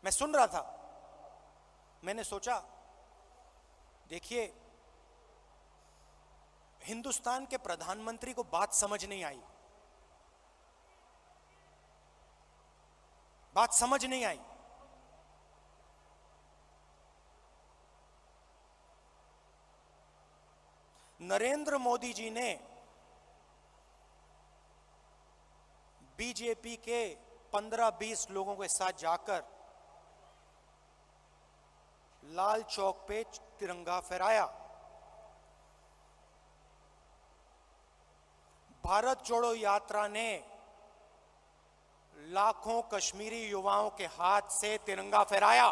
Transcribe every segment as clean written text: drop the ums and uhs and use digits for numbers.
मैं सुन रहा था, मैंने सोचा देखिए हिंदुस्तान के प्रधानमंत्री को बात समझ नहीं आई, बात समझ नहीं आई। नरेंद्र मोदी जी ने बीजेपी के 15-20 लोगों के साथ जाकर लाल चौक पे तिरंगा फहराया। भारत जोड़ो यात्रा ने लाखों कश्मीरी युवाओं के हाथ से तिरंगा फहराया।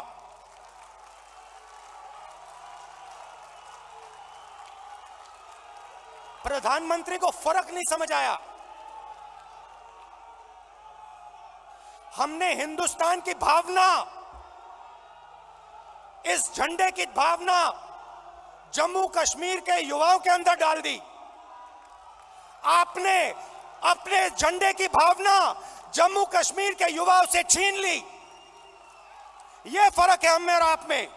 प्रधानमंत्री को फर्क नहीं समझ आया। हमने हिंदुस्तान की भावना, इस झंडे की भावना जम्मू कश्मीर के युवाओं के अंदर डाल दी। आपने अपने झंडे की भावना जम्मू कश्मीर के युवाओं से छीन ली। यह फर्क है हम और आप में।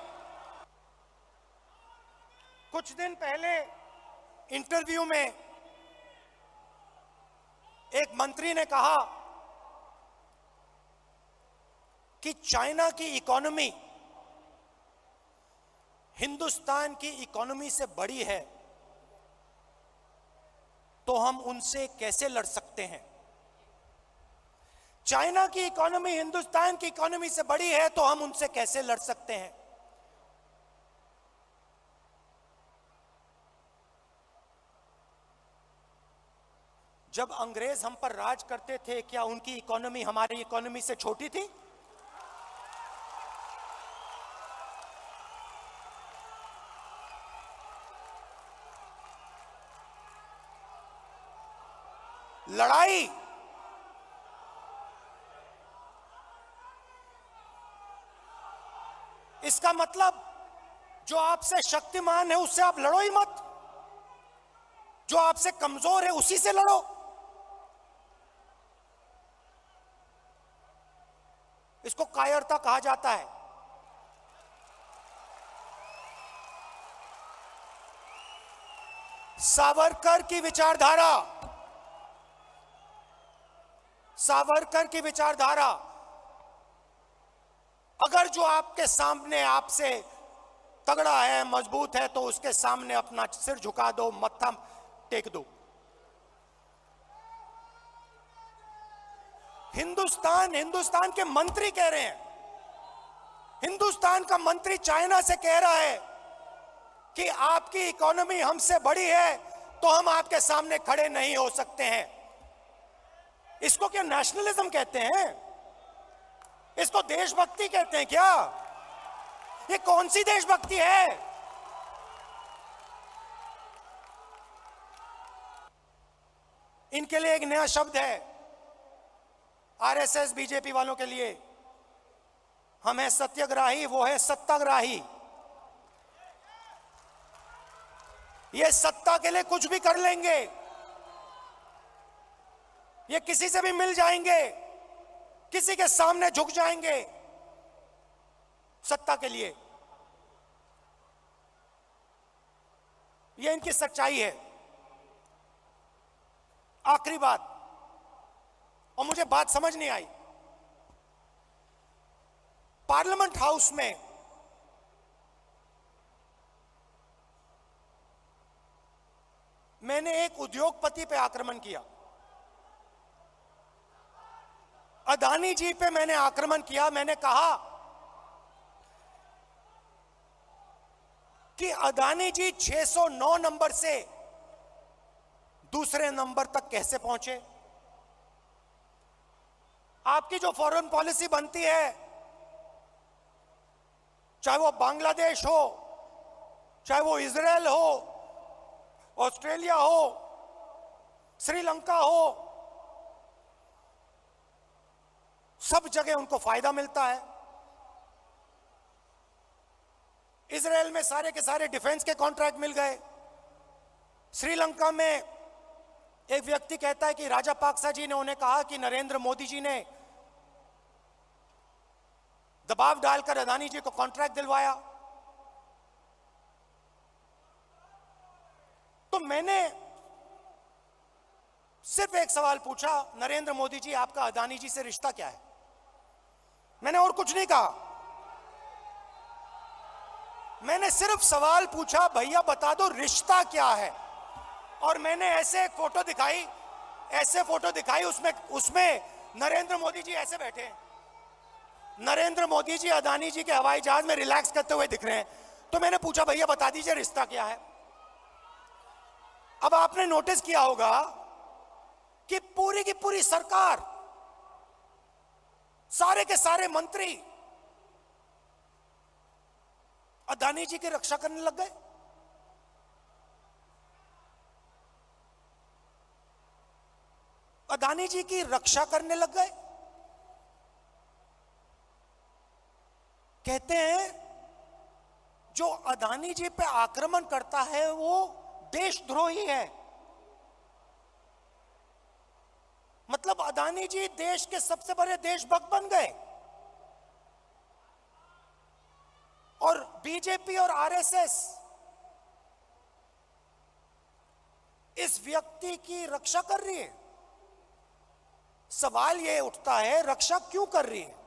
कुछ दिन पहले इंटरव्यू में एक मंत्री ने कहा कि चाइना की इकोनॉमी हिंदुस्तान की इकोनॉमी से बड़ी है, तो हम उनसे कैसे लड़ सकते हैं। चाइना की इकोनॉमी हिंदुस्तान की इकोनॉमी से बड़ी है तो हम उनसे कैसे लड़ सकते हैं। जब अंग्रेज हम पर राज करते थे, क्या उनकी इकोनॉमी हमारी इकोनॉमी से छोटी थी? लड़ाई इसका मतलब जो आपसे शक्तिमान है उससे आप लड़ो ही मत, जो आपसे कमजोर है उसी से लड़ो। इसको कायरता कहा जाता है। सावरकर की विचारधारा, सावरकर की विचारधारा, अगर जो आपके सामने आपसे तगड़ा है, मजबूत है, तो उसके सामने अपना सिर झुका दो, मत्था टेक दो। हिंदुस्तान के मंत्री कह रहे हैं, हिंदुस्तान का मंत्री चाइना से कह रहा है कि आपकी इकोनॉमी हमसे बड़ी है तो हम आपके सामने खड़े नहीं हो सकते हैं। इसको क्या नेशनलिज्म कहते हैं? इसको देशभक्ति कहते हैं क्या? ये कौन सी देशभक्ति है? इनके लिए एक नया शब्द है, आरएसएस बीजेपी वालों के लिए। हम है सत्याग्राही, वो है सत्ताग्राही। ये सत्ता के लिए कुछ भी कर लेंगे, ये किसी से भी मिल जाएंगे, किसी के सामने झुक जाएंगे सत्ता के लिए। ये इनकी सच्चाई है। आखिरी बात, और मुझे बात समझ नहीं आई, पार्लियामेंट हाउस में मैंने एक उद्योगपति पे आक्रमण किया, अदानी जी पे मैंने आक्रमण किया। मैंने कहा कि अदानी जी 609 नंबर से दूसरे नंबर तक कैसे पहुंचे। आपकी जो फॉरेन पॉलिसी बनती है, चाहे वो बांग्लादेश हो, चाहे वो इजराइल हो, ऑस्ट्रेलिया हो, श्रीलंका हो, सब जगह उनको फायदा मिलता है। इजराइल में सारे के सारे डिफेंस के कॉन्ट्रैक्ट मिल गए। श्रीलंका में एक व्यक्ति कहता है कि राजापाक्सा जी ने उन्हें कहा कि नरेंद्र मोदी जी ने दबाव डालकर अदानी जी को कॉन्ट्रैक्ट दिलवाया। तो मैंने सिर्फ एक सवाल पूछा, नरेंद्र मोदी जी आपका अदानी जी से रिश्ता क्या है? मैंने और कुछ नहीं कहा। मैंने सिर्फ सवाल पूछा, भैया बता दो रिश्ता क्या है। और मैंने ऐसे एक फोटो दिखाई, उसमें नरेंद्र मोदी जी ऐसे बैठे हैं। नरेंद्र मोदी जी अदानी जी के हवाई जहाज में रिलैक्स करते हुए दिख रहे हैं। तो मैंने पूछा भैया बता दीजिए रिश्ता क्या है। अब आपने नोटिस किया होगा कि पूरी की पूरी सरकार, सारे के सारे मंत्री अदानी जी की रक्षा करने लग गए। अदानी जी की रक्षा करने लग गए। कहते हैं जो अदानी जी पे आक्रमण करता है वो देशद्रोही है। मतलब अदानी जी देश के सबसे बड़े देशभक्त बन गए। और बीजेपी और आरएसएस इस व्यक्ति की रक्षा कर रही है। सवाल यह उठता है रक्षा क्यों कर रही है?